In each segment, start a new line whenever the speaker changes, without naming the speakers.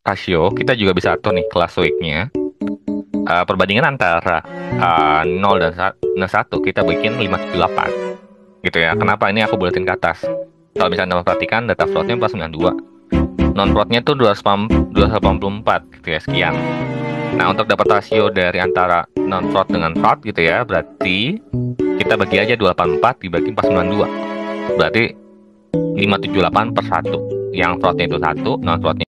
rasio, kita juga bisa atur nih class weight-nya. Perbandingan antara 0 dan 1 kita bikin 578 gitu ya. Kenapa ini aku buletin ke atas? Kalau misalnya teman perhatikan data floatnya 492, non floatnya tuh 284 gitu ya, sekian. Nah, untuk dapat rasio dari antara non float dengan float gitu ya, berarti kita bagi aja 284 dibagi 492, berarti 578 per 1. Yang floatnya itu 1, non floatnya.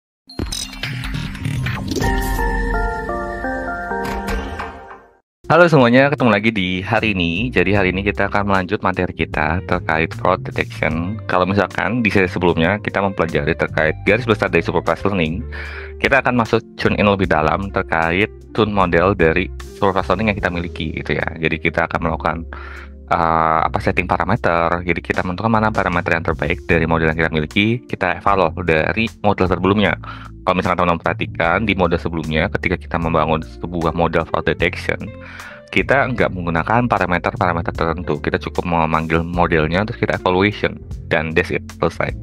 Halo semuanya, ketemu lagi di hari ini. Jadi hari ini kita akan melanjut materi kita terkait fraud detection. Kalau misalkan di seri sebelumnya kita mempelajari terkait garis besar dari supervised learning, kita akan masuk tune in lebih dalam terkait tune model dari supervised learning yang kita miliki gitu ya. Jadi kita akan melakukan setting parameter. Jadi kita menentukan mana parameter yang terbaik dari model yang kita miliki. Kita evaluasi dari model sebelumnya. Kalau misalkan teman-teman perhatikan di model sebelumnya, ketika kita membangun sebuah model fraud detection, kita nggak menggunakan parameter-parameter tertentu. Kita cukup memanggil modelnya, terus kita evaluation, dan that's it, selesai.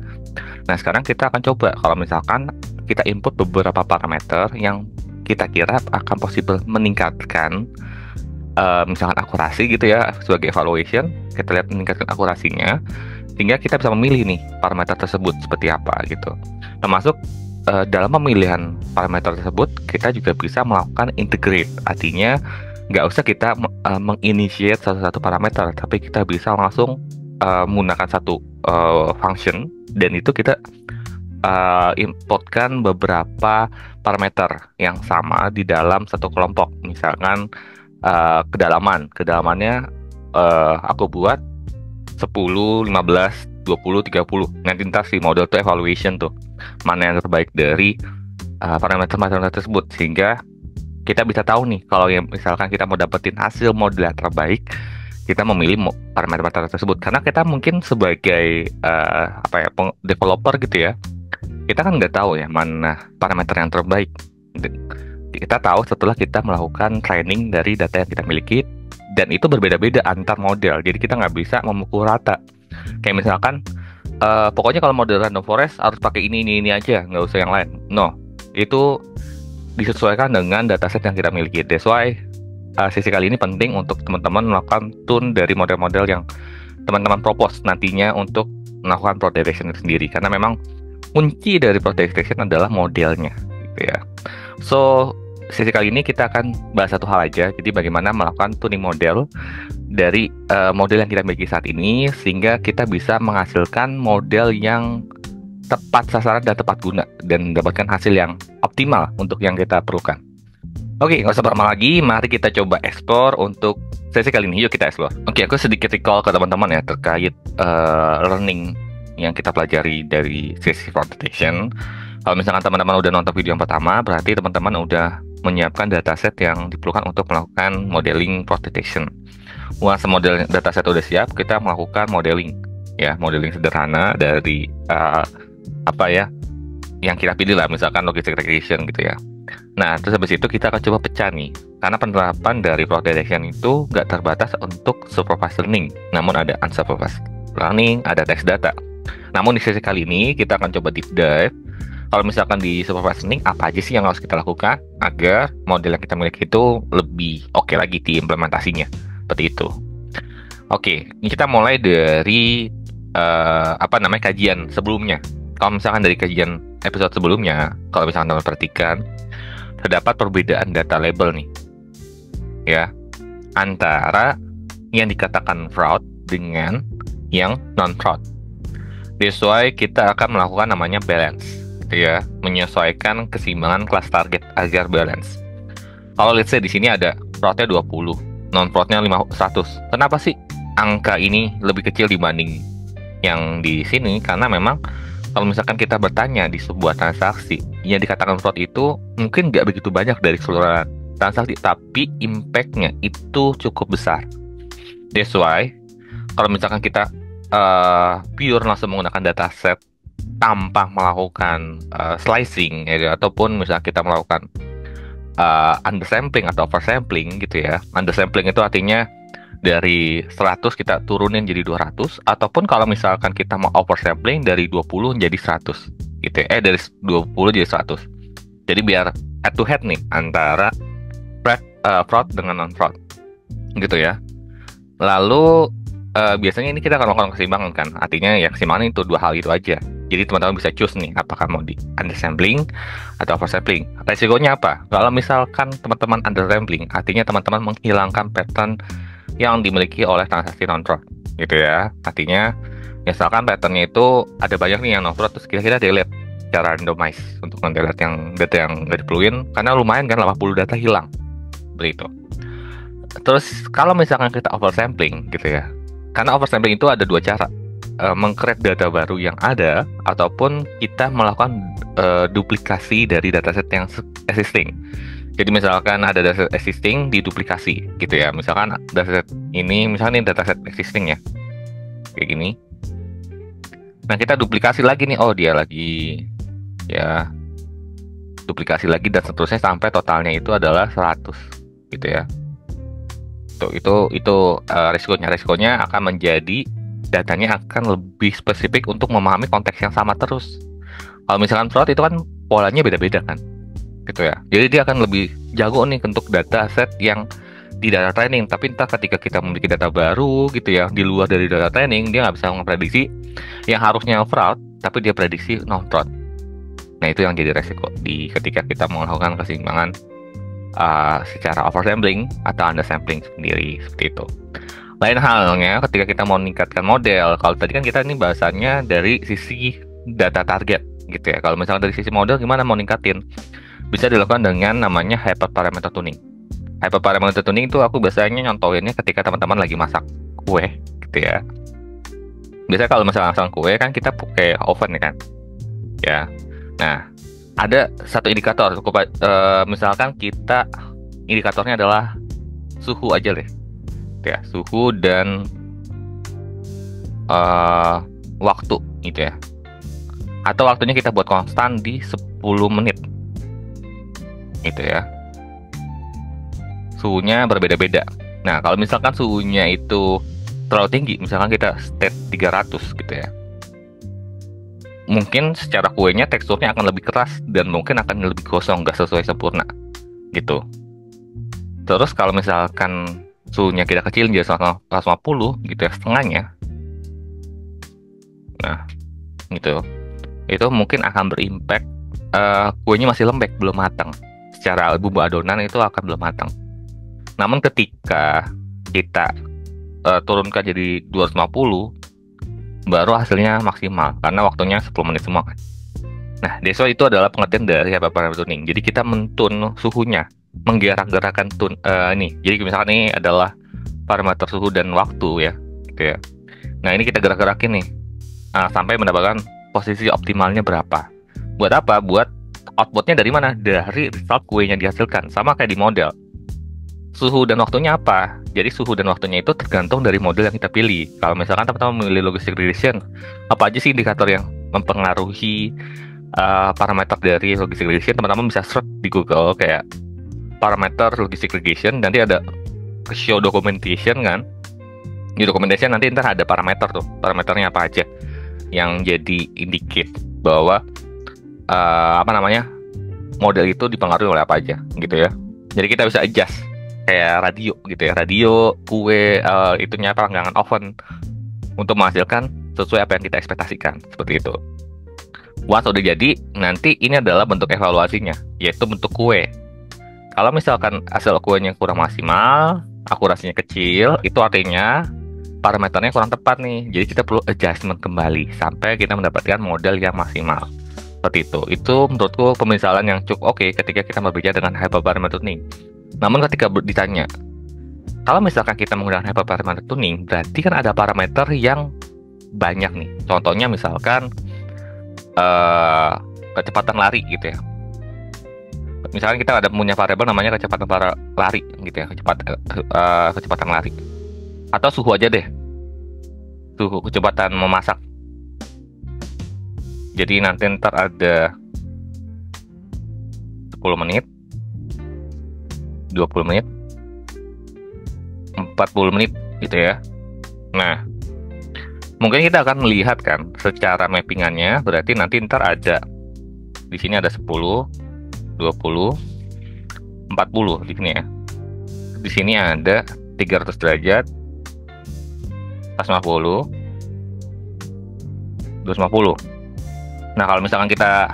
Nah, sekarang kita akan coba kalau misalkan kita input beberapa parameter yang kita kira akan possible meningkatkan misalkan akurasi gitu ya, sebagai evaluation, kita lihat meningkatkan akurasinya, sehingga kita bisa memilih nih parameter tersebut seperti apa gitu. Termasuk dalam pemilihan parameter tersebut, kita juga bisa melakukan integrate, artinya nggak usah kita menginitiate satu-satu parameter, tapi kita bisa langsung menggunakan satu function, dan itu kita importkan beberapa parameter yang sama di dalam satu kelompok. Misalkan kedalamannya aku buat 10, 15, 20, 30. Nanti ntar si model tuh evaluation tuh mana yang terbaik dari parameter-parameter tersebut, sehingga kita bisa tahu nih kalau yang misalkan kita mau dapetin hasil model yang terbaik, kita memilih parameter-parameter tersebut. Karena kita mungkin sebagai developer gitu ya, kita kan nggak tahu ya mana parameter yang terbaik. Kita tahu setelah kita melakukan training dari data yang kita miliki, dan itu berbeda-beda antar model. Jadi kita nggak bisa memukul rata. Kayak misalkan pokoknya kalau model random forest harus pakai ini aja, nggak usah yang lain. No, itu disesuaikan dengan dataset yang kita miliki. That's why sesi kali ini penting untuk teman-teman melakukan tune dari model-model yang teman-teman propose nantinya untuk melakukan fraud detection itu sendiri. Karena memang kunci dari fraud detection adalah modelnya, gitu ya. So sesi kali ini kita akan bahas satu hal aja. Jadi bagaimana melakukan tuning model dari model yang kita miliki saat ini, sehingga kita bisa menghasilkan model yang tepat sasaran dan tepat guna, dan mendapatkan hasil yang optimal untuk yang kita perlukan. Oke, nggak usah lama lagi, mari kita coba explore untuk sesi kali ini. Yuk kita explore. Oke, aku sedikit recall ke teman-teman ya terkait learning yang kita pelajari dari sesi fraud detection. Kalau misalkan teman-teman udah nonton video yang pertama, berarti teman-teman udah menyiapkan dataset yang diperlukan untuk melakukan modeling fraud detection. Once model dataset udah siap, kita melakukan modeling, ya, modeling sederhana dari yang kita pilih lah, misalkan logistic regression gitu ya. Nah, terus habis itu kita akan coba pecah nih, karena penerapan dari fraud detection itu nggak terbatas untuk supervised learning, namun ada unsupervised learning, ada text data. Namun di sesi kali ini kita akan coba deep dive. Kalau misalkan di supervised learning, apa aja sih yang harus kita lakukan agar model yang kita miliki itu lebih oke lagi di implementasinya, seperti itu. Oke, ini kita mulai dari kajian sebelumnya. Kalau misalkan dari kajian episode sebelumnya, kalau misalkan teman perhatikan, terdapat perbedaan data label nih, ya, antara yang dikatakan fraud dengan yang non fraud. That's why kita akan melakukan namanya balance, ya, menyesuaikan keseimbangan kelas target agar balance. Kalau let's say di sini ada fraudnya 20, non fraudnya 100. Kenapa sih angka ini lebih kecil dibanding yang di sini? Karena memang kalau misalkan kita bertanya di sebuah transaksi yang dikatakan fraud itu mungkin nggak begitu banyak dari keseluruhan transaksi, tapi impact-nya itu cukup besar. That's why kalau misalkan kita pure langsung menggunakan dataset tanpa melakukan slicing, ya, ataupun misalnya kita melakukan undersampling atau oversampling gitu ya. Undersampling itu artinya dari 100 kita turunin jadi 200, ataupun kalau misalkan kita mau oversampling dari 20 jadi 100 gitu ya. Dari 20 jadi 100. Jadi biar head to head nih antara fraud dengan non fraud gitu ya. Lalu biasanya ini kita akan melakukan keseimbangan kan. Artinya ya keseimbangan itu dua hal itu aja. Jadi teman-teman bisa choose nih apakah mau di undersampling atau oversampling. Resikonya apa? Kalau misalkan teman-teman undersampling, artinya teman-teman menghilangkan pattern yang dimiliki oleh transaksi non fraud gitu ya. Artinya misalkan patternnya itu ada banyak nih yang non fraud, terus kira-kira delete secara randomize untuk mendelete yang data yang nggak diperluin, karena lumayan kan 80 data hilang begitu. Terus kalau misalkan kita oversampling gitu ya, karena oversampling itu ada dua cara, meng-create data baru yang ada ataupun kita melakukan duplikasi dari dataset yang existing. Jadi misalkan ada dataset existing diduplikasi gitu ya. Misalkan dataset ini, misalkan ini dataset existing ya, kayak gini. Nah kita duplikasi lagi nih, oh dia lagi ya, duplikasi lagi dan seterusnya sampai totalnya itu adalah 100 gitu ya. Itu resikonya akan menjadi datanya akan lebih spesifik untuk memahami konteks yang sama terus. Kalau misalkan fraud itu kan polanya beda-beda kan, gitu ya. Jadi dia akan lebih jago nih untuk data set yang di data training. Tapi entah ketika kita memiliki data baru gitu ya, di luar dari data training, dia nggak bisa memprediksi yang harusnya fraud, tapi dia prediksi non fraud. Nah itu yang jadi resiko ketika kita melakukan keseimbangan secara oversampling atau undersampling sendiri seperti itu. Lain halnya ketika kita mau meningkatkan model. Kalau tadi kan kita ini bahasannya dari sisi data target gitu ya. Kalau misalnya dari sisi model gimana mau ningkatin? Bisa dilakukan dengan namanya hyperparameter tuning. Hyperparameter tuning itu aku biasanya nyontohinnya ketika teman-teman lagi masak kue gitu ya. Biasanya kalau misalnya masak kue kan kita pakai oven ya kan. Ya. Nah, ada satu indikator, misalkan kita indikatornya adalah suhu aja deh, ya suhu dan waktu gitu ya, atau waktunya kita buat konstan di 10 menit gitu ya. Suhunya berbeda-beda. Nah kalau misalkan suhunya itu terlalu tinggi, misalkan kita state 300 gitu ya, mungkin secara kuenya teksturnya akan lebih keras dan mungkin akan lebih gosong, nggak sesuai sempurna gitu. Terus kalau misalkan suhunya kita kecil jadi 150 gitu ya, setengahnya, nah gitu, itu mungkin akan berimpact kuenya masih lembek, belum matang. Secara bumbu adonan itu akan belum matang. Namun ketika kita turunkan jadi 250, baru hasilnya maksimal karena waktunya 10 menit semua kan. Nah, DSO itu adalah pengertian dari hyperparameter tuning. Jadi kita mentune suhunya, menggerak-gerakkan ini. Jadi misalkan ini adalah parameter suhu dan waktu ya, gitu ya. Nah, ini kita gerak-gerakin nih sampai mendapatkan posisi optimalnya berapa. Buat apa? Buat outputnya dari mana? Dari result kuenya dihasilkan. Sama kayak di model. Suhu dan waktunya apa? Jadi suhu dan waktunya itu tergantung dari model yang kita pilih. Kalau misalkan teman-teman memilih logistic regression, apa aja sih indikator yang mempengaruhi parameter dari logistic regression? Teman-teman bisa search di Google kayak parameter logistic regression, nanti ada show documentation kan. Di documentation nanti ntar ada parameter tuh, parameternya apa aja yang jadi indicate bahwa model itu dipengaruhi oleh apa aja gitu ya. Jadi kita bisa adjust kayak radio gitu ya, radio, kue, itunya panggangan oven untuk menghasilkan sesuai apa yang kita ekspektasikan, seperti itu. Once udah jadi, nanti ini adalah bentuk evaluasinya, yaitu bentuk kue. Kalau misalkan hasil kuenya kurang maksimal, akurasinya kecil, itu artinya parameternya kurang tepat nih. Jadi kita perlu adjustment kembali sampai kita mendapatkan model yang maksimal. Seperti itu. Itu menurutku pemisalan yang cukup oke ketika kita berbicara dengan hyperparameter tuning. Namun ketika ditanya, kalau misalkan kita menggunakan hyperparameter tuning, berarti kan ada parameter yang banyak nih. Contohnya misalkan kecepatan lari gitu ya. Misalkan kita ada punya variabel namanya kecepatan lari gitu ya, kecepatan lari. Atau suhu aja deh, suhu kecepatan memasak. Jadi nanti ntar ada 10 menit, 20 menit, 40 menit gitu ya. Nah, mungkin kita akan melihat kan secara mappingannya, berarti nanti ntar ada di sini ada 10, 20, 40 di sini ya. Di sini ada 300 derajat, 150, 250. Nah, kalau misalkan kita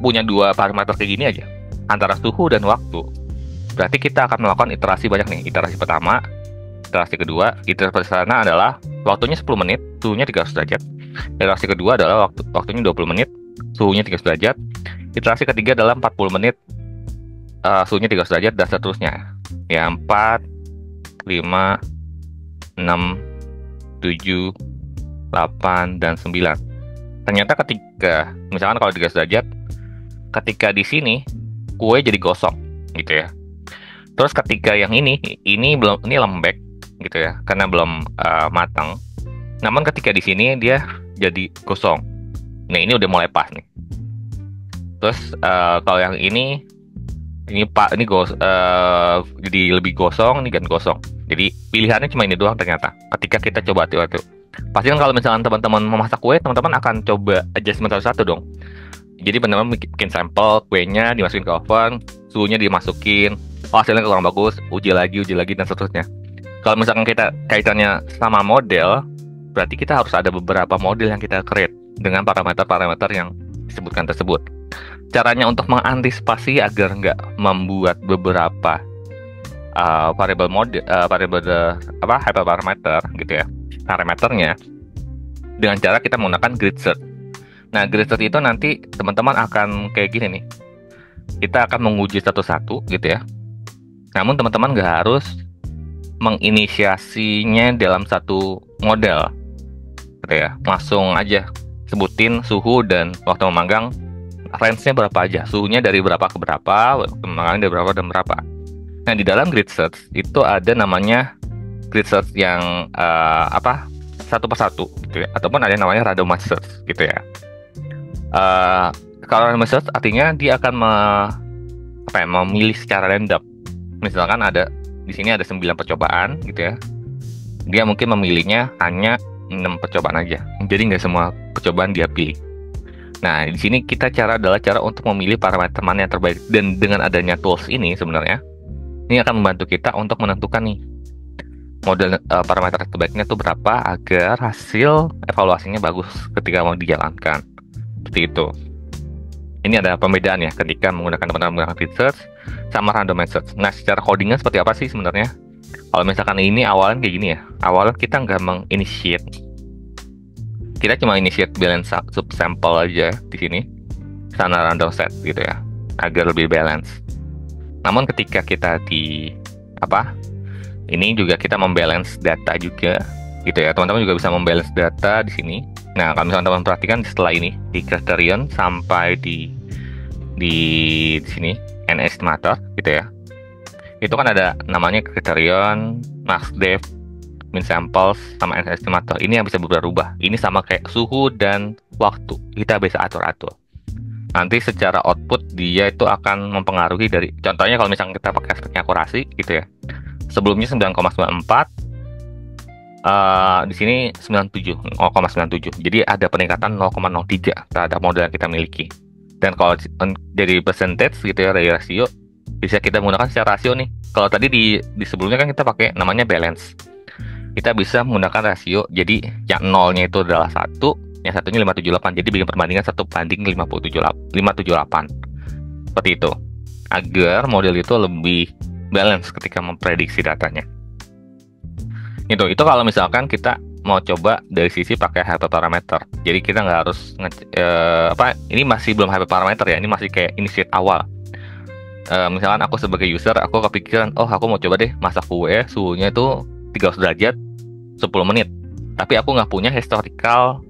punya dua parameter kayak gini aja, antara suhu dan waktu, berarti kita akan melakukan iterasi banyak nih. Iterasi pertama, iterasi kedua. Iterasi pertama adalah waktunya 10 menit, suhunya 300 derajat. Iterasi kedua adalah waktunya 20 menit, suhunya 300 derajat. Iterasi ketiga adalah 40 menit, suhunya 300 derajat, dan seterusnya. Ya, 4, 5, 6, 7, 8, dan 9. Ternyata ketika, misalkan kalau 300 derajat, ketika di sini kue jadi gosong gitu ya. Terus ketika yang ini lembek gitu ya, karena belum matang. Namun ketika di sini dia jadi gosong. Nah, ini udah mulai pas nih. Terus kalau yang ini jadi lebih gosong, ini kan gosong. Jadi pilihannya cuma ini doang ternyata. Ketika kita coba hati-hati. Pasti kan kalau misalkan teman-teman memasak kue, teman-teman akan coba adjustment satu-satu dong. Jadi teman-teman bikin sampel kuenya, dimasukin ke oven, suhunya dimasukin, hasilnya kurang bagus, uji lagi, dan seterusnya. Kalau misalkan kita kaitannya sama model, berarti kita harus ada beberapa model yang kita create dengan parameter-parameter yang disebutkan tersebut. Caranya untuk mengantisipasi agar nggak membuat beberapa hyperparameter gitu ya, parameternya, dengan cara kita menggunakan grid search. Nah, grid search itu nanti teman-teman akan kayak gini nih. Kita akan menguji satu-satu gitu ya. Namun teman-teman nggak harus menginisiasinya dalam satu model gitu ya. Langsung aja sebutin suhu dan waktu memanggang, range-nya berapa aja. Suhunya dari berapa ke berapa, waktu memanggang dari berapa dan berapa. Nah, di dalam grid search itu ada namanya grid search yang satu persatu gitu ya, ataupun ada yang namanya randomized search gitu ya. Kalau randomized search artinya dia akan memilih secara random. Misalkan di sini ada 9 percobaan gitu ya. Dia mungkin memilihnya hanya 6 percobaan aja. Jadi nggak semua percobaan dia pilih. Nah, di sini adalah cara untuk memilih parameter mana yang terbaik. Dan dengan adanya tools ini sebenarnya, ini akan membantu kita untuk menentukan nih model parameter terbaiknya itu berapa agar hasil evaluasinya bagus ketika mau dijalankan. Seperti itu. Ini ada pembedaan ya ketika menggunakan research sama randomized search. Nah, secara codingnya seperti apa sih sebenarnya? Kalau misalkan ini awalnya kayak gini ya, awalnya kita nggak menginitiate, kita cuma initiate balance subsample aja di sini, sana random set gitu ya, agar lebih balance. Namun ketika kita ini juga kita membalance data juga gitu ya. Teman-teman juga bisa membalance data di sini. Nah, kalau misalnya teman-teman perhatikan setelah ini di criterion sampai di sini n estimator gitu ya. Itu kan ada namanya criterion, max depth, min samples, sama n estimator. Ini yang bisa berubah-ubah. Ini sama kayak suhu dan waktu. Kita bisa atur-atur. Nanti secara output dia itu akan mempengaruhi dari, contohnya kalau misalnya kita pakai aspeknya akurasi gitu ya, sebelumnya 9,94, di sini 0,97, jadi ada peningkatan 0,03 terhadap model yang kita miliki. Dan kalau dari percentage gitu ya, dari rasio, bisa kita menggunakan secara rasio nih. Kalau tadi di sebelumnya kan kita pakai namanya balance, kita bisa menggunakan rasio, jadi yang nolnya itu adalah 1, yang satunya 578, jadi bikin perbandingan 1:578 seperti itu, agar model itu lebih balance ketika memprediksi datanya. Itu kalau misalkan kita mau coba dari sisi pakai hyperparameter. Jadi kita nggak harus ini masih belum hyperparameter ya, ini masih kayak initiate awal. Misalkan aku sebagai user, aku kepikiran, aku mau coba deh masak kue, suhunya itu 300 derajat 10 menit, tapi aku nggak punya historical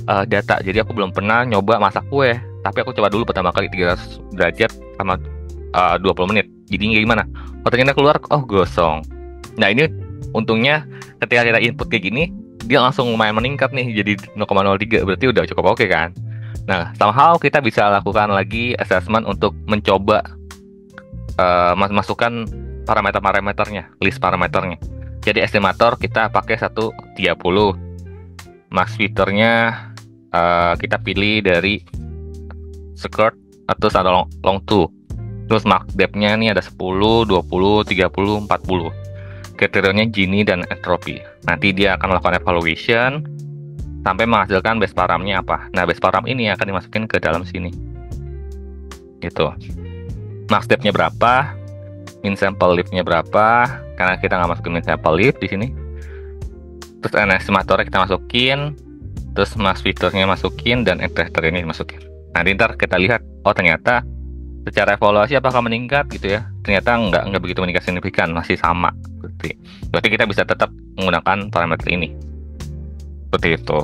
data, jadi aku belum pernah nyoba masak kue, tapi aku coba dulu pertama kali 300 derajat sama 20 menit. Jadi gimana? Ternyata keluar gosong. Nah, ini untungnya ketika kita input kayak gini, dia langsung lumayan meningkat nih jadi 0,03, berarti udah cukup oke kan. Nah, somehow kita bisa lakukan lagi assessment untuk mencoba masukkan parameter-parameternya, list parameternya. Jadi estimator kita pakai 130, max filternya kita pilih dari skirt terus ada long to. Terus mark depth-nya ini ada 10, 20, 30, 40. Kriterianya Gini dan entropy. Nanti dia akan melakukan evaluation sampai menghasilkan base paramnya apa. Nah, base param ini akan dimasukin ke dalam sini. Gitu. Max depth-nya berapa? Min sample lift-nya berapa? Karena kita nggak masukin min sample lift di sini. Terus estimatornya kita masukin, terus max feature-nya masukin, dan extractor ini dimasukin. Nanti ntar kita lihat, oh ternyata secara evaluasi apakah meningkat gitu ya? Ternyata nggak begitu meningkat signifikan, masih sama. Berarti kita bisa tetap menggunakan parameter ini. Seperti itu.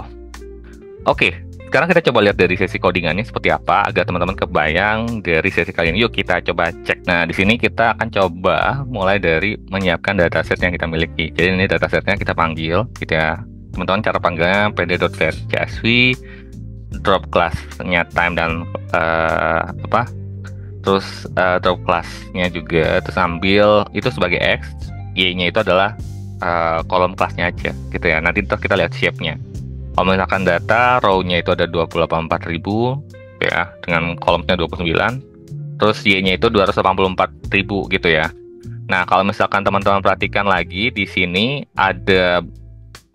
Oke, sekarang kita coba lihat dari sesi codingannya seperti apa agar teman-teman kebayang dari sesi kali ini. Yuk kita coba cek. Nah, di sini kita akan coba mulai dari menyiapkan dataset yang kita miliki. Jadi ini datasetnya kita panggil, gitu ya. Teman-teman cara panggilnya pd.csv, drop class-nya time dan terus drop class-nya juga, terus ambil itu sebagai x, y-nya itu adalah kolom kelasnya aja, gitu ya. Nanti kita lihat shape-nya. Kalau misalkan data row-nya itu ada 284.000 ya, dengan kolomnya 29, terus y-nya itu 284.000 gitu ya. Nah, kalau misalkan teman-teman perhatikan lagi di sini ada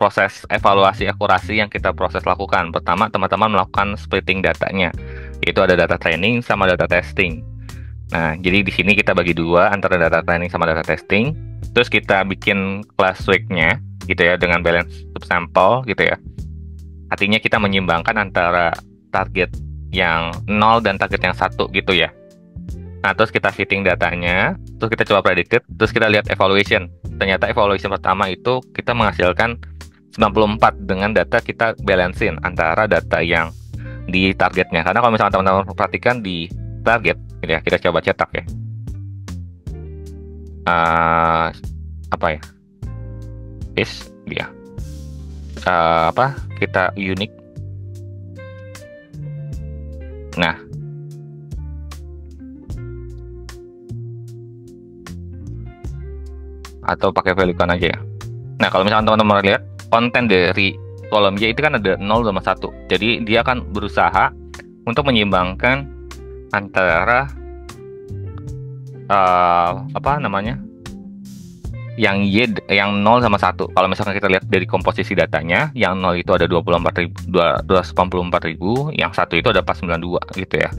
proses evaluasi akurasi yang kita proses lakukan. Pertama, teman-teman melakukan splitting datanya. Itu ada data training sama data testing. Nah, jadi di sini kita bagi dua antara data training sama data testing. Terus kita bikin class weight-nya gitu ya dengan balance subsample gitu ya. Artinya kita menyimbangkan antara target yang 0 dan target yang 1 gitu ya. Nah, terus kita fitting datanya, terus kita coba predicted, terus kita lihat evaluation. Ternyata evaluation pertama itu kita menghasilkan 94 dengan data kita balancein antara data yang di targetnya. Karena kalau misalnya teman-teman perhatikan di target, gitu ya, kita coba cetak ya. Apa ya? Is dia. Kita unique. Nah, atau pakai value kan aja ya. Nah, kalau misalnya teman-teman lihat konten dari kolom Y itu kan ada 0 sama 1. Jadi dia akan berusaha untuk menyeimbangkan antara yang Y yang 0 sama 1. Kalau misalkan kita lihat dari komposisi datanya, yang 0 itu ada 284.000, yang 1 itu ada 492 gitu ya.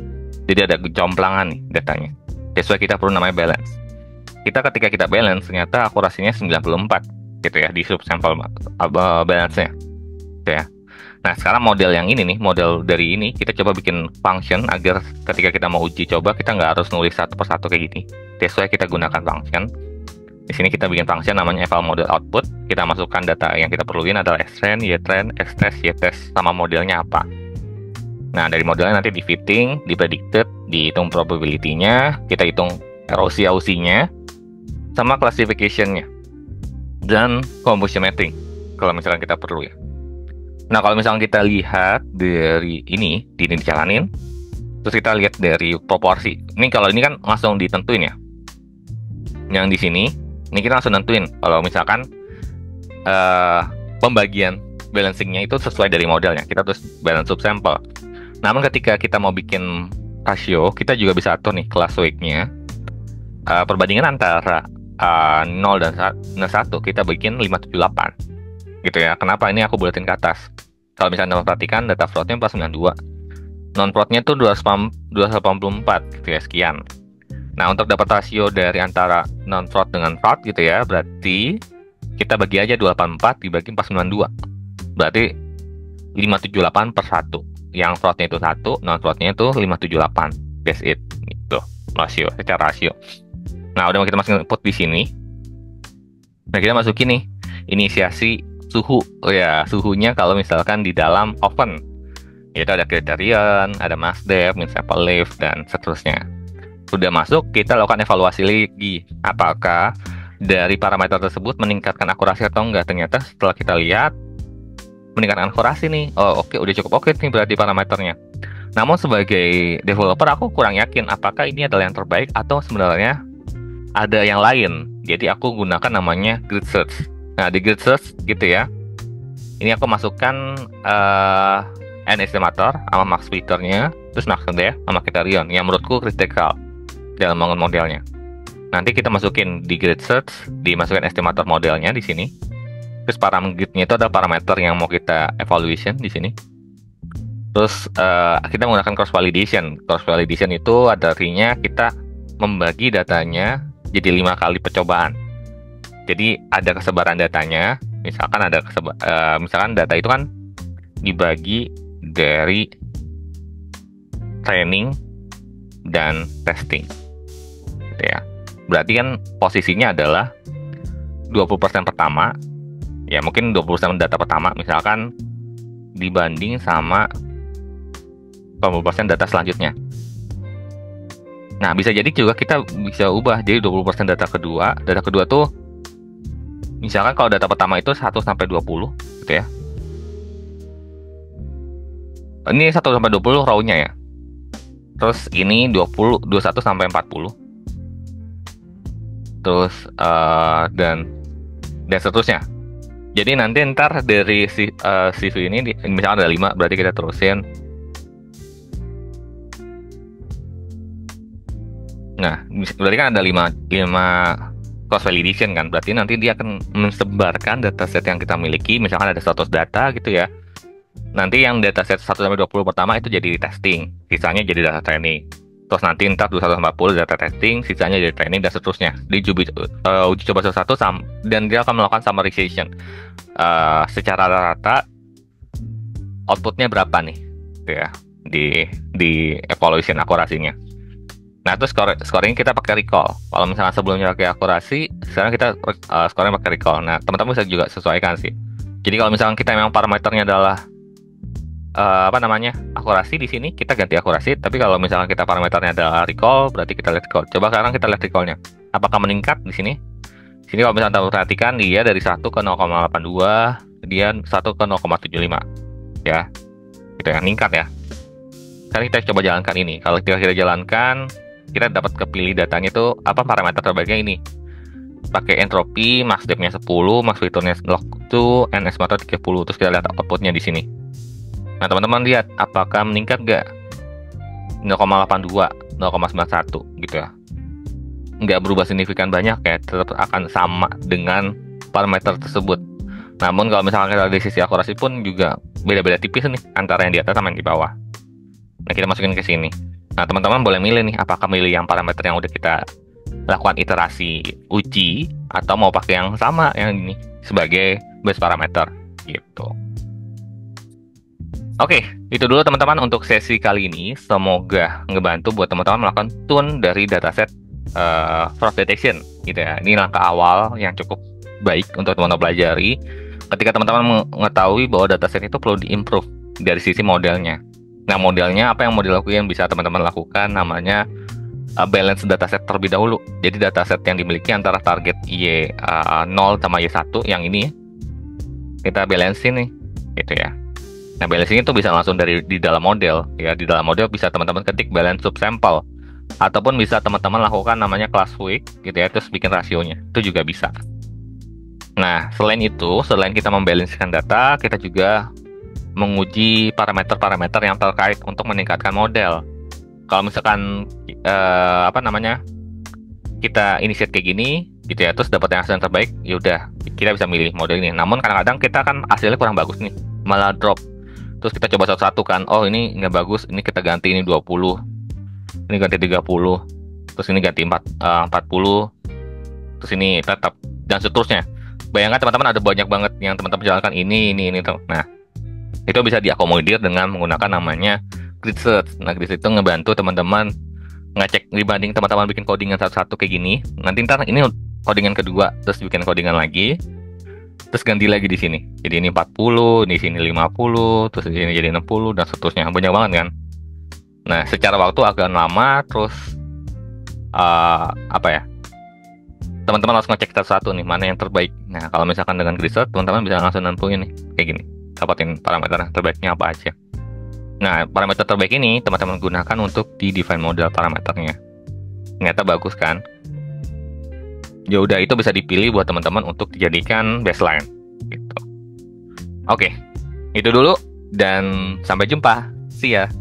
Jadi ada kejomplangan nih datanya. That's why kita perlu namanya balance. Ketika kita balance ternyata akurasinya 94 gitu ya di subsample balance-nya. Gitu ya. Nah, sekarang model yang ini nih, model dari ini kita coba bikin function agar ketika kita mau uji coba kita nggak harus nulis satu persatu kayak gini. That's why kita gunakan function. Di sini kita bikin function namanya eval model output. Kita masukkan data yang kita perluin adalah xtrain, ytrain, xtest, ytest sama modelnya apa. Nah, dari modelnya nanti di fitting, di predicted, dihitung probability-nya, kita hitung ROC-nya, sama classification-nya, dan combustion mapping kalau misalkan kita perlu ya. Nah, kalau misalkan kita lihat dari ini dijalanin, terus kita lihat dari proporsi. Ini kalau ini kan langsung ditentuin ya. Yang di sini, ini kita langsung nentuin. Kalau misalkan pembagian balancingnya itu sesuai dari modelnya, kita terus balance subsample. Namun ketika kita mau bikin rasio, kita juga bisa atur nih class weight-nya. Perbandingan antara 0 dan 1 kita bikin 578 gitu ya. Kenapa ini aku buletin ke atas? Kalau misalnya teman perhatikan data float-nya 492, non float-nya tuh 284 gitu ya, sekian. Nah, untuk dapat rasio dari antara non float dengan float gitu ya, berarti kita bagi aja 284 dibagi 492, berarti 578 per 1. Yang float-nya itu 1, non float-nya itu 578. That's it gitu, rasio, secara rasio. Nah, udah kita masukin input di sini. Nah, kita masukin nih inisiasi suhu. Oh ya, suhunya kalau misalkan di dalam oven. Itu ada criterion, ada mass depth, min sample lift, dan seterusnya. Sudah masuk, kita lakukan evaluasi lagi. Apakah dari parameter tersebut meningkatkan akurasi atau enggak? Ternyata setelah kita lihat meningkatkan akurasi nih. Oh, oke, udah cukup oke nih berarti parameternya. Namun sebagai developer aku kurang yakin apakah ini adalah yang terbaik atau sebenarnya ada yang lain. Jadi aku gunakan namanya grid search. Nah, di grid search gitu ya, ini aku masukkan N estimator sama max filternya, terus max depth sama criterion yang menurutku kritikal dalam bangun modelnya. Nanti kita masukin di grid search, dimasukin estimator modelnya di sini. Terus parameternya itu adalah parameter yang mau kita evaluation di sini. Terus kita menggunakan cross validation. Cross validation itu artinya kita membagi datanya jadi 5 kali percobaan. Jadi ada kesebaran datanya. Misalkan misalkan data itu kan dibagi dari training dan testing, gitu ya. Berarti kan posisinya adalah 20% pertama, ya mungkin 20% data pertama misalkan dibanding sama 20% data selanjutnya. Nah, bisa jadi juga kita bisa ubah jadi 20% data kedua. Data kedua tuh misalkan kalau data pertama itu 1 sampai 20 gitu ya. Ini 1 sampai 20 raw-nya ya. Terus ini 21 sampai 40. Terus dan seterusnya. Jadi nanti ntar dari CV ini misalkan ada 5, berarti kita terusin. Nah, berarti kan ada 5 cross validation kan. Berarti nanti dia akan mensebarkan dataset yang kita miliki, misalkan ada 100 data gitu ya. Nanti yang dataset 1 sampai 20 pertama itu jadi testing, sisanya jadi data training. Terus nanti ntar 21 sampai 40 data testing, sisanya jadi training dan seterusnya. Di uji coba satu dan dia akan melakukan summarization. Secara rata outputnya berapa nih gitu ya di evaluation akurasinya. Nah, terus scoring kita pakai recall. Kalau misalnya sebelumnya pakai akurasi, sekarang kita scoring pakai recall. Nah, teman-teman bisa juga sesuaikan sih. Jadi kalau misalnya kita memang parameternya adalah akurasi, di sini kita ganti akurasi. Tapi kalau misalnya kita parameternya adalah recall, berarti kita lihat recall. Coba sekarang kita lihat recallnya. Apakah meningkat di sini? Di sini kalau misalnya kita perhatikan, dia dari 1 ke 0,82, dia 1 ke 0,75. Ya, gitu ya, meningkat ya. Sekarang kita coba jalankan ini. Kalau kita jalankan, kita dapat kepilih datanya itu apa parameter terbaiknya ini. Pakai entropi, max depth-nya 10, max filternya log 2, n estimator 30. Terus kita lihat outputnya di sini. Nah, teman-teman lihat apakah meningkat nggak? 0,82, 0,91 gitu ya. Nggak berubah signifikan banyak ya, tetap akan sama dengan parameter tersebut. Namun kalau misalkan kita dari sisi akurasi pun juga beda-beda tipis nih antara yang di atas sama yang di bawah. Nah, kita masukin ke sini. Nah, teman-teman boleh milih nih, apakah milih yang parameter yang udah kita lakukan iterasi uji atau mau pakai yang sama yang ini sebagai base parameter gitu. Oke, itu dulu teman-teman untuk sesi kali ini. Semoga ngebantu buat teman-teman melakukan tune dari dataset fraud detection gitu ya. Ini langkah awal yang cukup baik untuk teman-teman pelajari ketika teman-teman mengetahui bahwa dataset itu perlu diimprove dari sisi modelnya. Nah, modelnya apa yang mau dilakukan, bisa teman-teman lakukan namanya balance dataset terlebih dahulu. Jadi dataset yang dimiliki antara target Y0 sama Y1 yang ini kita balancing nih gitu ya. Nah, balancing itu bisa langsung di dalam model ya. Di dalam model bisa teman-teman ketik balance subsample ataupun bisa teman-teman lakukan namanya class week gitu ya, terus bikin rasionya. Itu juga bisa. Nah, selain itu, selain kita membalancekan data, kita juga menguji parameter-parameter yang terkait untuk meningkatkan model. Kalau misalkan kita initiate kayak gini gitu ya, terus dapat yang hasil yang terbaik, ya udah kita bisa milih model ini. Namun kadang-kadang kita kan hasilnya kurang bagus nih, malah drop. Terus kita coba satu-satu kan, oh ini nggak bagus, ini kita ganti ini 20, ini ganti 30, terus ini ganti 40, terus ini tetap, dan seterusnya. Bayangkan teman-teman ada banyak banget yang teman-teman jalankan ini. Nah, itu bisa diakomodir dengan menggunakan namanya grid search. Nah, grid search itu ngebantu teman-teman ngecek dibanding teman-teman bikin codingan satu-satu kayak gini. Nanti ntar ini codingan kedua, terus bikin codingan lagi, terus ganti lagi di sini. Jadi ini 40, di sini 50, terus di sini jadi 60 dan seterusnya. Banyak banget kan. Nah, secara waktu agak lama, terus teman-teman harus ngecek satu-satu nih mana yang terbaik. Nah, kalau misalkan dengan grid search, teman-teman bisa langsung nentuin nih kayak gini. Dapatin parameter terbaiknya apa aja. Nah, parameter terbaik ini teman-teman gunakan untuk di define model parameternya. Ternyata bagus kan? Ya udah, itu bisa dipilih buat teman-teman untuk dijadikan baseline gitu. Oke. Itu dulu Dan sampai jumpa. See ya.